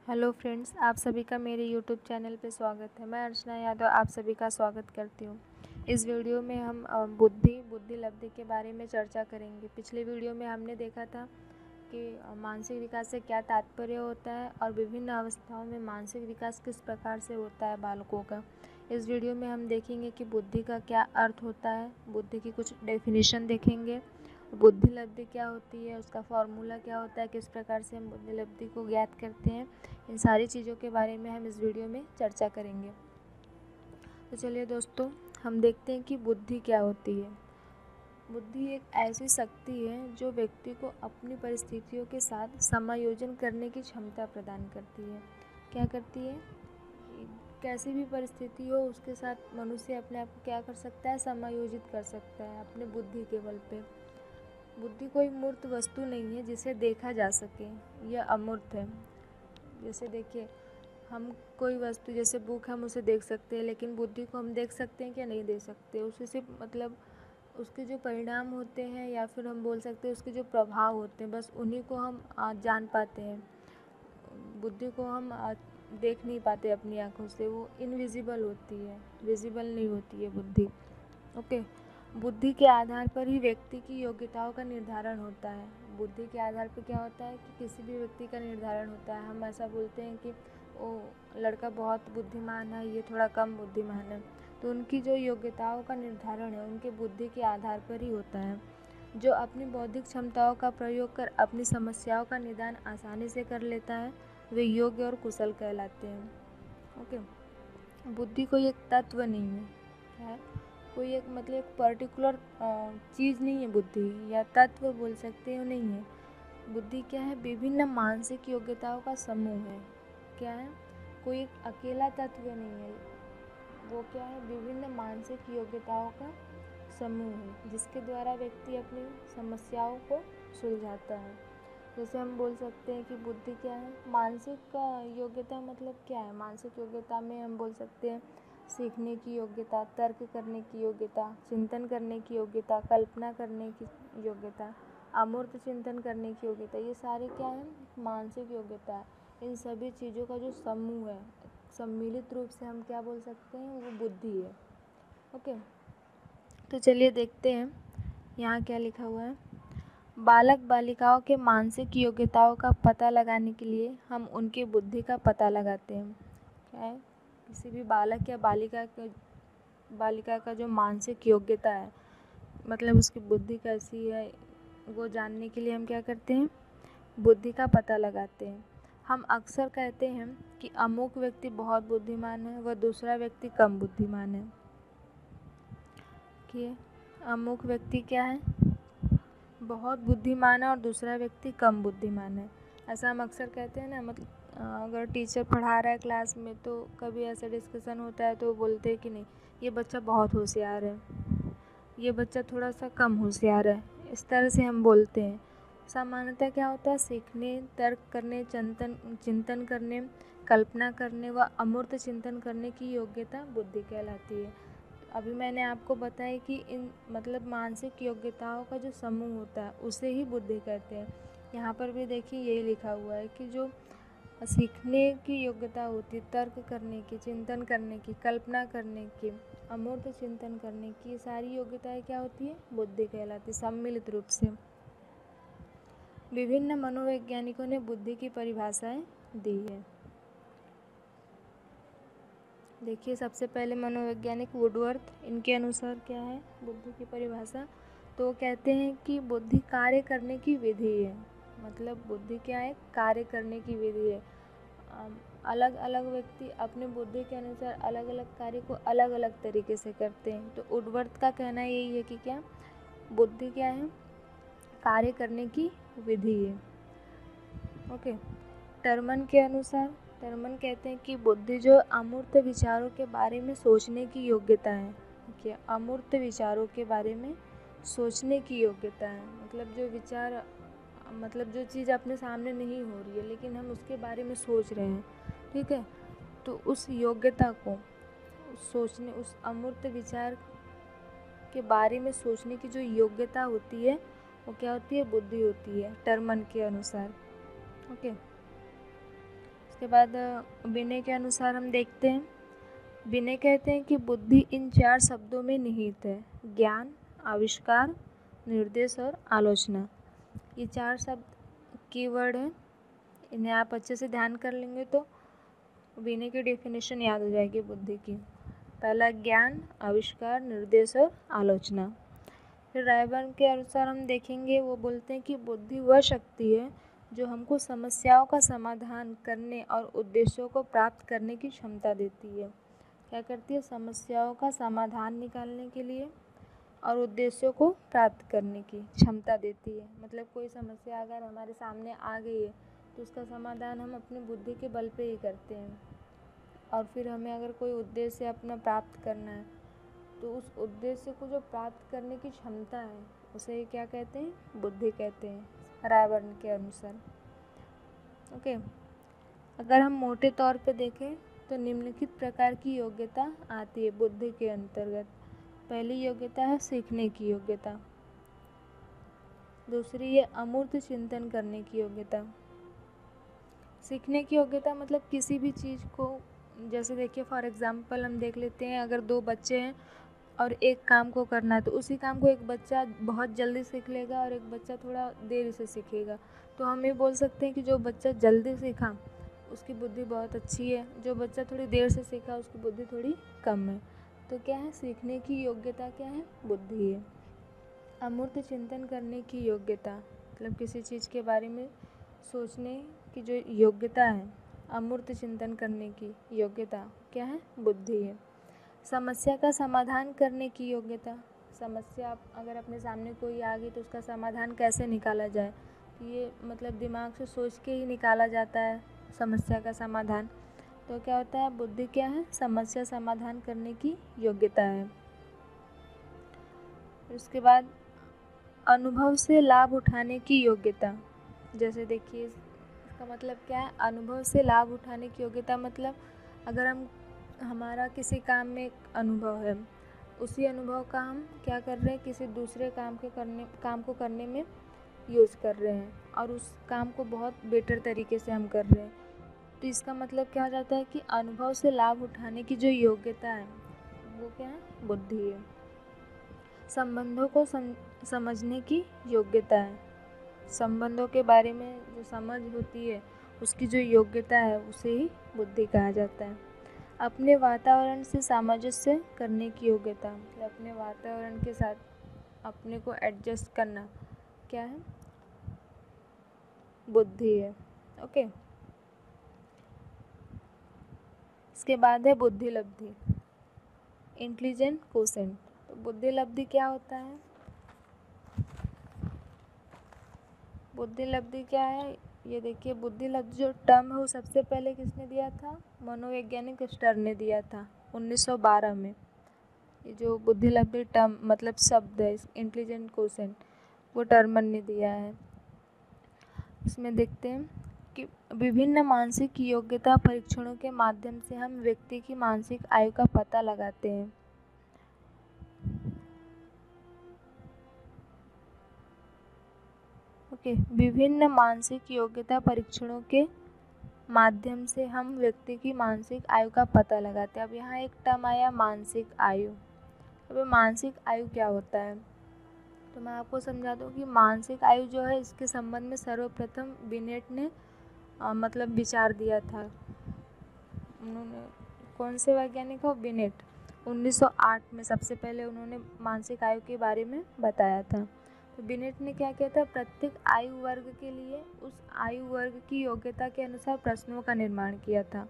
Hello friends, आप सभी का मेरे यूट्यूब चैनल पे स्वागत है। मैं अर्चना यादव आप सभी का स्वागत करती हूँ। इस वीडियो में हम बुद्धि लब्धि के बारे में चर्चा करेंगे। पिछले वीडियो में हमने देखा था कि मानसिक विकास से क्या तात्पर्य होता है और विभिन्न अवस्थाओं में मानसिक विकास किस प्रकार से होता है बालकों का। इस वीडियो में हम देखेंगे कि बुद्धि का क्या अर्थ होता है, बुद्धि की कुछ डेफिनेशन देखेंगे, बुद्धि लब्धि क्या होती है, उसका फॉर्मूला क्या होता है, किस प्रकार से हम बुद्धि लब्धि को ज्ञात करते हैं। इन सारी चीज़ों के बारे में हम इस वीडियो में चर्चा करेंगे। तो चलिए दोस्तों, हम देखते हैं कि बुद्धि क्या होती है। बुद्धि एक ऐसी शक्ति है जो व्यक्ति को अपनी परिस्थितियों के साथ समायोजन करने की क्षमता प्रदान करती है। क्या करती है? कैसी भी परिस्थिति हो उसके साथ मनुष्य अपने आप को क्या कर सकता है, समायोजित कर सकता है अपने बुद्धि के बल पे। बुद्धि कोई मूर्त वस्तु नहीं है जिसे देखा जा सके, यह अमूर्त है। जैसे देखिए, हम कोई वस्तु जैसे बुक हम उसे देख सकते हैं, लेकिन बुद्धि को हम देख सकते हैं क्या? नहीं देख सकते। उसे सिर्फ मतलब उसके जो परिणाम होते हैं या फिर हम बोल सकते हैं उसके जो प्रभाव होते हैं, बस उन्हीं को हम जान पाते हैं। बुद्धि को हम देख नहीं पाते अपनी आँखों से, वो इनविजिबल होती है, विजिबल नहीं होती है बुद्धि। ओके। बुद्धि के आधार पर ही व्यक्ति की योग्यताओं का निर्धारण होता है। बुद्धि के आधार पर क्या होता है कि किसी भी व्यक्ति का निर्धारण होता है। हम ऐसा बोलते हैं कि वो लड़का बहुत बुद्धिमान है, ये थोड़ा कम बुद्धिमान है, तो उनकी जो योग्यताओं का निर्धारण है उनके बुद्धि के आधार पर ही होता है। जो अपनी बौद्धिक क्षमताओं का प्रयोग कर अपनी समस्याओं का निदान आसानी से कर लेता है, वे योग्य और कुशल कहलाते हैं। ओके। बुद्धि कोई एक तत्व नहीं है, क्या है? कोई एक मतलब एक पर्टिकुलर चीज़ नहीं है बुद्धि, या तत्व बोल सकते हो, नहीं है। बुद्धि क्या है? विभिन्न मानसिक योग्यताओं का समूह है। क्या है? कोई एक अकेला तत्व नहीं है, वो क्या है? विभिन्न मानसिक योग्यताओं का समूह है जिसके द्वारा व्यक्ति अपनी समस्याओं को सुलझाता है। जैसे हम बोल सकते हैं कि बुद्धि क्या है? मानसिक योग्यता मतलब क्या है? मानसिक योग्यता में हम बोल सकते हैं सीखने की योग्यता, तर्क करने की योग्यता, चिंतन करने की योग्यता, कल्पना करने की योग्यता, अमूर्त चिंतन करने की योग्यता, ये सारे क्या है? मानसिक योग्यता है। इन सभी चीज़ों का जो समूह है, सम्मिलित रूप से हम क्या बोल सकते हैं? वो बुद्धि है। ओके। तो चलिए देखते हैं यहाँ क्या लिखा हुआ है। बालक बालिकाओं के मानसिक योग्यताओं का पता लगाने के लिए हम उनकी बुद्धि का पता लगाते हैं। क्या है? किसी भी बालक या बालिका का जो मानसिक योग्यता है, मतलब उसकी बुद्धि कैसी है, वो जानने के लिए हम क्या करते हैं? बुद्धि का पता लगाते हैं। हम अक्सर कहते हैं कि अमुक व्यक्ति बहुत बुद्धिमान है व दूसरा व्यक्ति कम बुद्धिमान है। कि अमुक व्यक्ति क्या है? बहुत बुद्धिमान है और दूसरा व्यक्ति कम बुद्धिमान है। ऐसा हम अक्सर कहते हैं ना। मतलब अगर टीचर पढ़ा रहा है क्लास में तो कभी ऐसा डिस्कशन होता है तो वो बोलते हैं कि नहीं, ये बच्चा बहुत होशियार है, ये बच्चा थोड़ा सा कम होशियार है। इस तरह से हम बोलते हैं। सामान्यतः क्या होता है? सीखने, तर्क करने, चिंतन करने, कल्पना करने व अमूर्त चिंतन करने की योग्यता बुद्धि कहलाती है। अभी मैंने आपको बताया कि इन मतलब मानसिक योग्यताओं का जो समूह होता है उसे ही बुद्धि कहते हैं। यहाँ पर भी देखिए यही लिखा हुआ है कि जो सीखने की योग्यता होती है, तर्क करने की, चिंतन करने की, कल्पना करने की, अमूर्त चिंतन करने की, ये सारी योग्यताएं क्या होती है? बुद्धि कहलाती है, सम्मिलित रूप से। विभिन्न मनोवैज्ञानिकों ने बुद्धि की परिभाषाएं दी है। देखिए, सबसे पहले मनोवैज्ञानिक वुडवर्थ, इनके अनुसार क्या है बुद्धि की परिभाषा? तो वो कहते हैं कि बुद्धि कार्य करने की विधि है। मतलब बुद्धि क्या है? कार्य करने की विधि है। अलग अलग व्यक्ति अपने बुद्धि के अनुसार अलग अलग कार्य को अलग अलग तरीके से करते हैं। तो वुडवर्थ का कहना यही है कि क्या बुद्धि क्या है? कार्य करने की विधि है। ओके। टर्मन के अनुसार, टर्मन कहते हैं कि बुद्धि जो अमूर्त विचारों के बारे में सोचने की योग्यता है। देखिए, अमूर्त विचारों के बारे में सोचने की योग्यता है, मतलब जो विचार, मतलब जो चीज़ अपने सामने नहीं हो रही है लेकिन हम उसके बारे में सोच रहे हैं, ठीक है, तो उस योग्यता को सोचने, उस अमूर्त विचार के बारे में सोचने की जो योग्यता होती है वो क्या होती है? बुद्धि होती है, टर्मन के अनुसार। ओके। उसके बाद विनय के अनुसार हम देखते हैं, विनय कहते हैं कि बुद्धि इन 4 शब्दों में निहित है, ज्ञान, आविष्कार, निर्देश और आलोचना। ये 4 शब्द कीवर्ड हैं, इन्हें आप अच्छे से ध्यान कर लेंगे तो विनय की डेफिनेशन याद हो जाएगी बुद्धि की। पहला ज्ञान, आविष्कार, निर्देश और आलोचना। फिर रायबर्न के अनुसार हम देखेंगे, वो बोलते हैं कि बुद्धि वह शक्ति है जो हमको समस्याओं का समाधान करने और उद्देश्यों को प्राप्त करने की क्षमता देती है। क्या करती है? समस्याओं का समाधान निकालने के लिए और उद्देश्यों को प्राप्त करने की क्षमता देती है। मतलब कोई समस्या अगर हमारे सामने आ गई है तो उसका समाधान हम अपनी बुद्धि के बल पे ही करते हैं। और फिर हमें अगर कोई उद्देश्य अपना प्राप्त करना है तो उस उद्देश्य को जो प्राप्त करने की क्षमता है उसे क्या कहते हैं? बुद्धि कहते हैं रायबर्न के अनुसार। ओके, अगर हम मोटे तौर पे देखें तो निम्नलिखित प्रकार की योग्यता आती है बुद्धि के अंतर्गत। पहली योग्यता है सीखने की योग्यता, दूसरी है अमूर्त चिंतन करने की योग्यता। सीखने की योग्यता मतलब किसी भी चीज़ को, जैसे देखिए फॉर एग्जांपल हम देख लेते हैं, अगर 2 बच्चे हैं और एक काम को करना है तो उसी काम को एक बच्चा बहुत जल्दी सीख लेगा और एक बच्चा थोड़ा देर से सीखेगा। तो हम ये बोल सकते हैं कि जो बच्चा जल्दी सीखा उसकी बुद्धि बहुत अच्छी है, जो बच्चा थोड़ी देर से सीखा उसकी बुद्धि थोड़ी कम है। तो क्या है? सीखने की योग्यता क्या है? बुद्धि है। अमूर्त चिंतन करने की योग्यता मतलब किसी चीज़ के बारे में सोचने की जो योग्यता है, अमूर्त चिंतन करने की योग्यता क्या है? बुद्धि है। समस्या का समाधान करने की योग्यता, समस्या अगर अपने सामने कोई आ गई तो उसका समाधान कैसे निकाला जाए, ये मतलब दिमाग से सोच के ही निकाला जाता है समस्या का समाधान। तो क्या होता है? बुद्धि क्या है? समस्या समाधान करने की योग्यता है। उसके बाद अनुभव से लाभ उठाने की योग्यता। जैसे देखिए इसका मतलब क्या है? अनुभव से लाभ उठाने की योग्यता मतलब अगर हमारा किसी काम में एक अनुभव है, उसी अनुभव का हम क्या कर रहे हैं? किसी दूसरे काम को करने में यूज़ कर रहे हैं और उस काम को बहुत बेटर तरीके से हम कर रहे हैं। तो इसका मतलब क्या हो जाता है कि अनुभव से लाभ उठाने की जो योग्यता है वो क्या है? बुद्धि है। संबंधों को समझने की योग्यता है, संबंधों के बारे में जो समझ होती है उसकी जो योग्यता है उसे ही बुद्धि कहा जाता है। अपने वातावरण से सामंजस्य करने की योग्यता मतलब अपने वातावरण के साथ अपने को एडजस्ट करना क्या है? बुद्धि है। ओके, इसके बाद है बुद्धि लब्धि, इंटेलिजेंट कोसेंट। तो बुद्धि लब्धि क्या होता है? बुद्धि लब्धि क्या है? ये देखिए, बुद्धि लब्धि जो टर्म है वो सबसे पहले किसने दिया था? मनोवैज्ञानिक स्टर्न ने दिया था 1912 में। ये जो बुद्धि लब्धि टर्म मतलब शब्द है इंटेलिजेंट कोसेंट, वो टर्मन ने दिया है। इसमें देखते हैं कि विभिन्न मानसिक योग्यता परीक्षणों के माध्यम से हम व्यक्ति की मानसिक आयु का पता लगाते हैं। ओके, विभिन्न मानसिक योग्यता परीक्षणों के माध्यम से हम व्यक्ति की मानसिक आयु का पता लगाते हैं। अब यहाँ एक टर्म आया मानसिक आयु। अब मानसिक आयु क्या होता है? तो मैं आपको समझा दूँ कि मानसिक आयु जो है इसके संबंध में सर्वप्रथम बिनेट ने मतलब विचार दिया था। उन्होंने, कौन से वैज्ञानिक हो? बिनेट। 1908 में सबसे पहले उन्होंने मानसिक आयु के बारे में बताया था। तो बिनेट ने क्या किया था? प्रत्येक आयु वर्ग के लिए उस आयु वर्ग की योग्यता के अनुसार प्रश्नों का निर्माण किया था।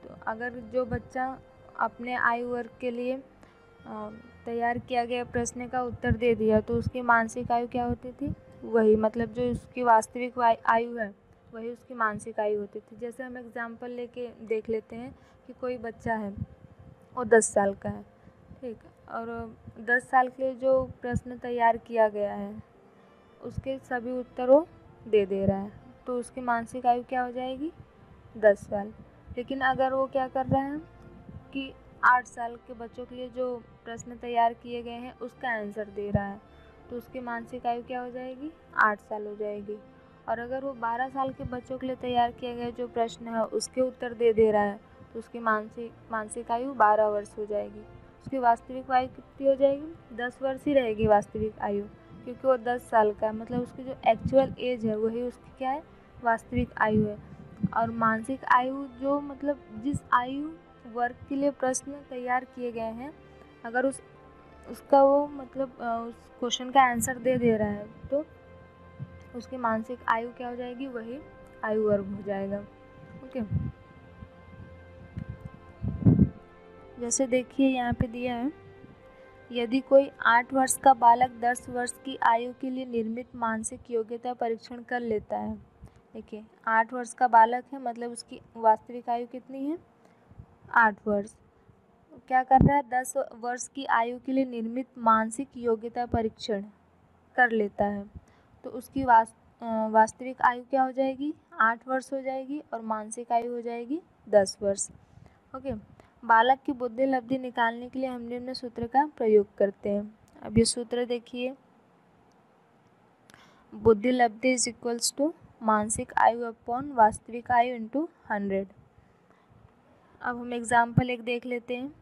तो अगर जो बच्चा अपने आयु वर्ग के लिए तैयार किया गया प्रश्न का उत्तर दे दिया तो उसकी मानसिक आयु क्या होती थी? वही मतलब जो उसकी वास्तविक आयु है वही उसकी मानसिक आयु होती थी। जैसे हम एग्जाम्पल लेके देख लेते हैं कि कोई बच्चा है वो 10 साल का है, ठीक, और 10 साल के लिए जो प्रश्न तैयार किया गया है उसके सभी उत्तर वो दे रहा है, तो उसकी मानसिक आयु क्या हो जाएगी? 10 साल। लेकिन अगर वो क्या कर रहा है कि 8 साल के बच्चों के लिए जो प्रश्न तैयार किए गए हैं उसका आंसर दे रहा है, तो उसकी मानसिक आयु क्या हो जाएगी? 8 साल हो जाएगी। और अगर वो 12 साल के बच्चों के लिए तैयार किया गया जो प्रश्न है उसके उत्तर दे रहा है तो उसकी मानसिक आयु 12 वर्ष हो जाएगी। उसकी वास्तविक आयु कितनी हो जाएगी? 10 वर्ष ही रहेगी वास्तविक आयु, क्योंकि वो 10 साल का है, मतलब उसकी जो एक्चुअल एज है वही उसकी क्या है? वास्तविक आयु है। और मानसिक आयु जो मतलब जिस आयु वर्ग के लिए प्रश्न तैयार किए गए हैं, अगर उसका वो मतलब उस क्वेश्चन का आंसर दे रहा है तो उसकी मानसिक आयु क्या हो जाएगी? वही आयु वर्ग हो जाएगा। ओके, जैसे देखिए यहाँ पे दिया है, यदि कोई 8 वर्ष का बालक 10 वर्ष की आयु के लिए निर्मित मानसिक योग्यता परीक्षण कर लेता है। देखिए 8 वर्ष का बालक है, मतलब उसकी वास्तविक आयु कितनी है? 8 वर्ष। क्या कर रहा है? 10 वर्ष की आयु के लिए निर्मित मानसिक योग्यता परीक्षण कर लेता है, तो उसकी वास्तविक आयु क्या हो जाएगी? 8 वर्ष हो जाएगी और मानसिक आयु हो जाएगी 10 वर्ष। ओके, बालक की बुद्धि लब्धि निकालने के लिए हम निम्न सूत्र का प्रयोग करते हैं। अब ये सूत्र देखिए, बुद्धि लब्धि इज इक्वल्स टू मानसिक आयु अपॉन वास्तविक आयु इंटू 100। अब हम एग्जाम्पल एक देख लेते हैं।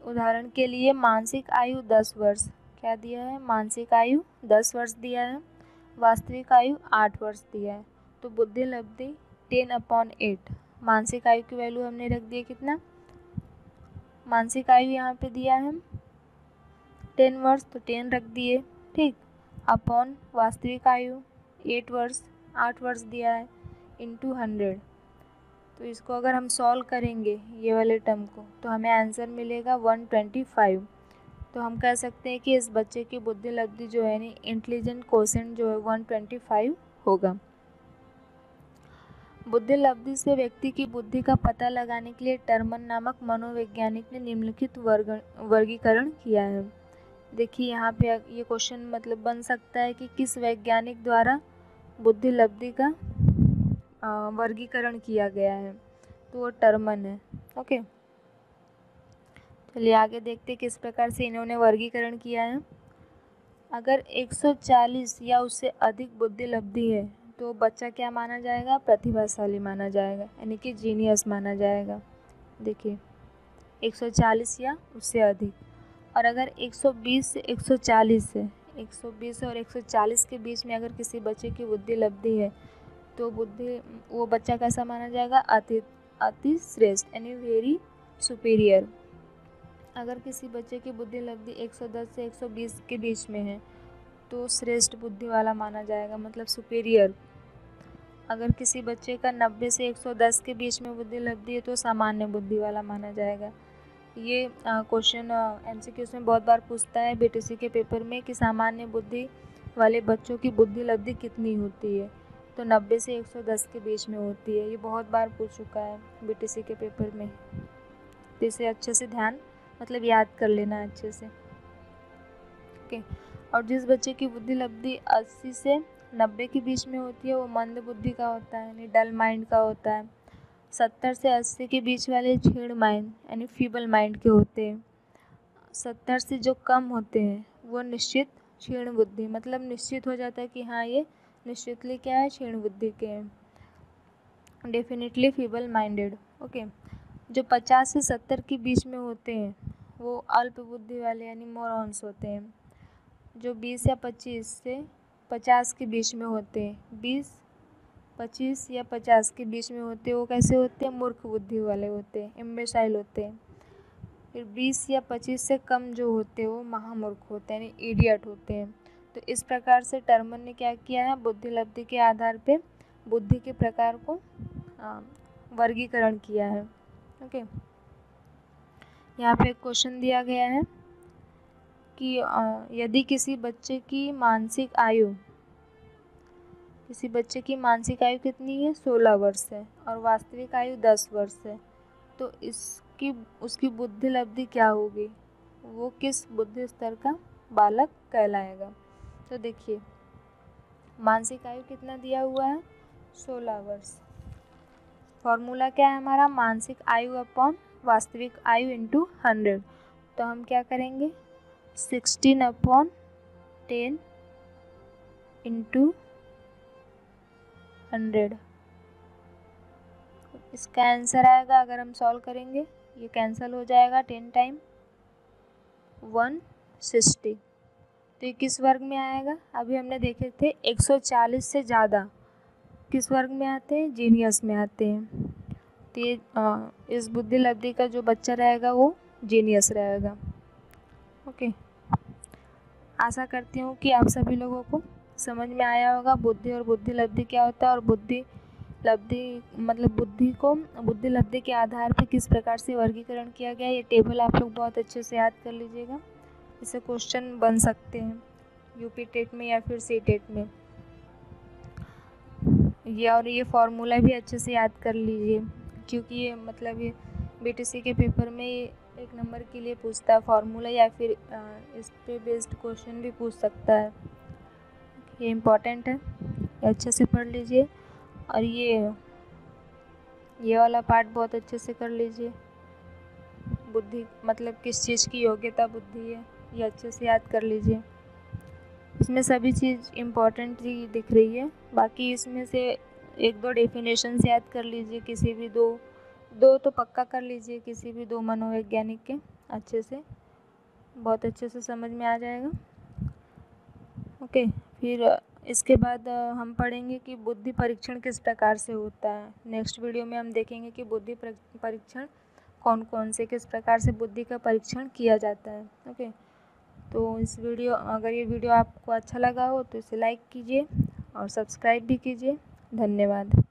उदाहरण के लिए मानसिक आयु 10 वर्ष, क्या दिया है? मानसिक आयु 10 वर्ष दिया है, वास्तविक आयु 8 वर्ष दिया है, तो बुद्धि लब्धि 10/8। मानसिक आयु की वैल्यू हमने रख दी कितना? मानसिक आयु यहाँ पे दिया है 10 वर्ष, तो 10 रख दिए, ठीक, अपॉन वास्तविक आयु 8 वर्ष, 8 वर्ष दिया है, इंटू 100। तो इसको अगर हम सॉल्व करेंगे ये वाले टर्म को, तो हमें आंसर मिलेगा 125। तो हम कह सकते हैं कि इस बच्चे की बुद्धि लब्धि जो है इंटेलिजेंट कोशेंट जो है 125 होगा। बुद्धि लब्धि से व्यक्ति की बुद्धि का पता लगाने के लिए टर्मन नामक मनोवैज्ञानिक ने निम्नलिखित वर्गीकरण किया है। देखिए यहाँ पे ये क्वेश्चन मतलब बन सकता है कि किस वैज्ञानिक द्वारा बुद्धि लब्धि का वर्गीकरण किया गया है, तो वो टर्मन है। ओके, चलिए आगे देखते हैं किस प्रकार से इन्होंने वर्गीकरण किया है। अगर 140 या उससे अधिक बुद्धि लब्धि है तो बच्चा क्या माना जाएगा? प्रतिभाशाली माना जाएगा, यानी कि जीनियस माना जाएगा। देखिए 140 या उससे अधिक, और अगर 120 से 140 है, 120 और 140 के बीच में अगर किसी बच्चे की बुद्धि लब्धि है तो वो बच्चा कैसा माना जाएगा? अति श्रेष्ठ, यानी वेरी सुपीरियर। अगर किसी बच्चे की बुद्धि लब्धि 110 से 120 के बीच में है तो श्रेष्ठ बुद्धि वाला माना जाएगा, मतलब सुपीरियर। अगर किसी बच्चे का 90 से 110 के बीच में बुद्धि लब्धि है तो सामान्य बुद्धि वाला माना जाएगा। ये क्वेश्चन MCQs में बहुत बार पूछता है BTC के पेपर में कि सामान्य बुद्धि वाले बच्चों की बुद्धि लब्धि कितनी होती है, तो 90 से 110 के बीच में होती है। ये बहुत बार पूछ चुका है BTC के पेपर में, तो इसे अच्छे से ध्यान मतलब याद कर लेना अच्छे से। ओके, और जिस बच्चे की बुद्धि लब्धि 80 से 90 के बीच में होती है वो मंद बुद्धि का होता है, यानी डल माइंड का होता है। 70 से 80 के बीच वाले क्षीण माइंड यानी फीबल माइंड के होते हैं। 70 से जो कम होते हैं वो निश्चित क्षीण बुद्धि, मतलब निश्चित हो जाता है कि हाँ ये निश्चितली क्या है? क्षीण बुद्धि के हैं, डेफिनेटली फीबल माइंडेड। ओके, जो 50 से 70 के बीच में होते हैं वो अल्प बुद्धि वाले यानी मोरॉन्स होते हैं। जो 20 या 25 से 50 के बीच में होते हैं, 20, 25 या 50 के बीच में होते हैं, वो कैसे होते हैं? मूर्ख बुद्धि वाले होते हैं, इम्बेसाइल होते हैं। फिर 20 या 25 से कम जो होते हैं वो महामूर्ख होते हैं, यानी इडियट होते हैं। तो इस प्रकार से टर्मन ने क्या किया है? बुद्धि लब्धि के आधार पे बुद्धि के प्रकार को वर्गीकरण किया है। ओके, यहाँ पे एक क्वेश्चन दिया गया है कि यदि किसी बच्चे की मानसिक आयु कितनी है? 16 वर्ष है और वास्तविक आयु 10 वर्ष है, तो उसकी बुद्धि लब्धि क्या होगी? वो किस बुद्धि स्तर का बालक कहलाएगा? तो देखिए मानसिक आयु कितना दिया हुआ है? 16 वर्ष। फॉर्मूला क्या है हमारा? मानसिक आयु अपॉन वास्तविक आयु इंटू 100। तो हम क्या करेंगे? 16/10 इंटू 100। इसका आंसर आएगा, अगर हम सॉल्व करेंगे ये कैंसिल हो जाएगा, 10 टाइम 160। तो ये किस वर्ग में आएगा? अभी हमने देखे थे 140 से ज़्यादा किस वर्ग में आते हैं? जीनियस में आते हैं। तो ये इस बुद्धि लब्धि का जो बच्चा रहेगा वो जीनियस रहेगा। ओके, आशा करती हूँ कि आप सभी लोगों को समझ में आया होगा बुद्धि और बुद्धि लब्धि क्या होता है, और बुद्धि लब्धि मतलब बुद्धि लब्धि के आधार पर किस प्रकार से वर्गीकरण किया गया। ये टेबल आप लोग बहुत अच्छे से याद कर लीजिएगा, इससे क्वेश्चन बन सकते हैं यूपी टेट में या फिर सी टेट में। ये फार्मूला भी अच्छे से याद कर लीजिए, क्योंकि ये मतलब ये बीटीसी के पेपर में ये 1 नंबर के लिए पूछता है फार्मूला, या फिर इस पे बेस्ड क्वेश्चन भी पूछ सकता है। ये इम्पॉर्टेंट है, अच्छे से पढ़ लीजिए। और ये वाला पार्ट बहुत अच्छे से कर लीजिए। बुद्धि मतलब किस चीज़ की योग्यता बुद्धि है, ये अच्छे से याद कर लीजिए। इसमें सभी चीज़ इम्पॉर्टेंट ही दिख रही है। बाकी इसमें से 1-2 डेफिनेशन याद कर लीजिए, किसी भी दो तो पक्का कर लीजिए, किसी भी 2 मनोवैज्ञानिक के अच्छे से, बहुत अच्छे से समझ में आ जाएगा। ओके, फिर इसके बाद हम पढ़ेंगे कि बुद्धि परीक्षण किस प्रकार से होता है। नेक्स्ट वीडियो में हम देखेंगे कि बुद्धि परीक्षण कौन कौन से, किस प्रकार से बुद्धि का परीक्षण किया जाता है। ओके, तो अगर ये वीडियो आपको अच्छा लगा हो तो इसे लाइक कीजिए और सब्सक्राइब भी कीजिए। धन्यवाद।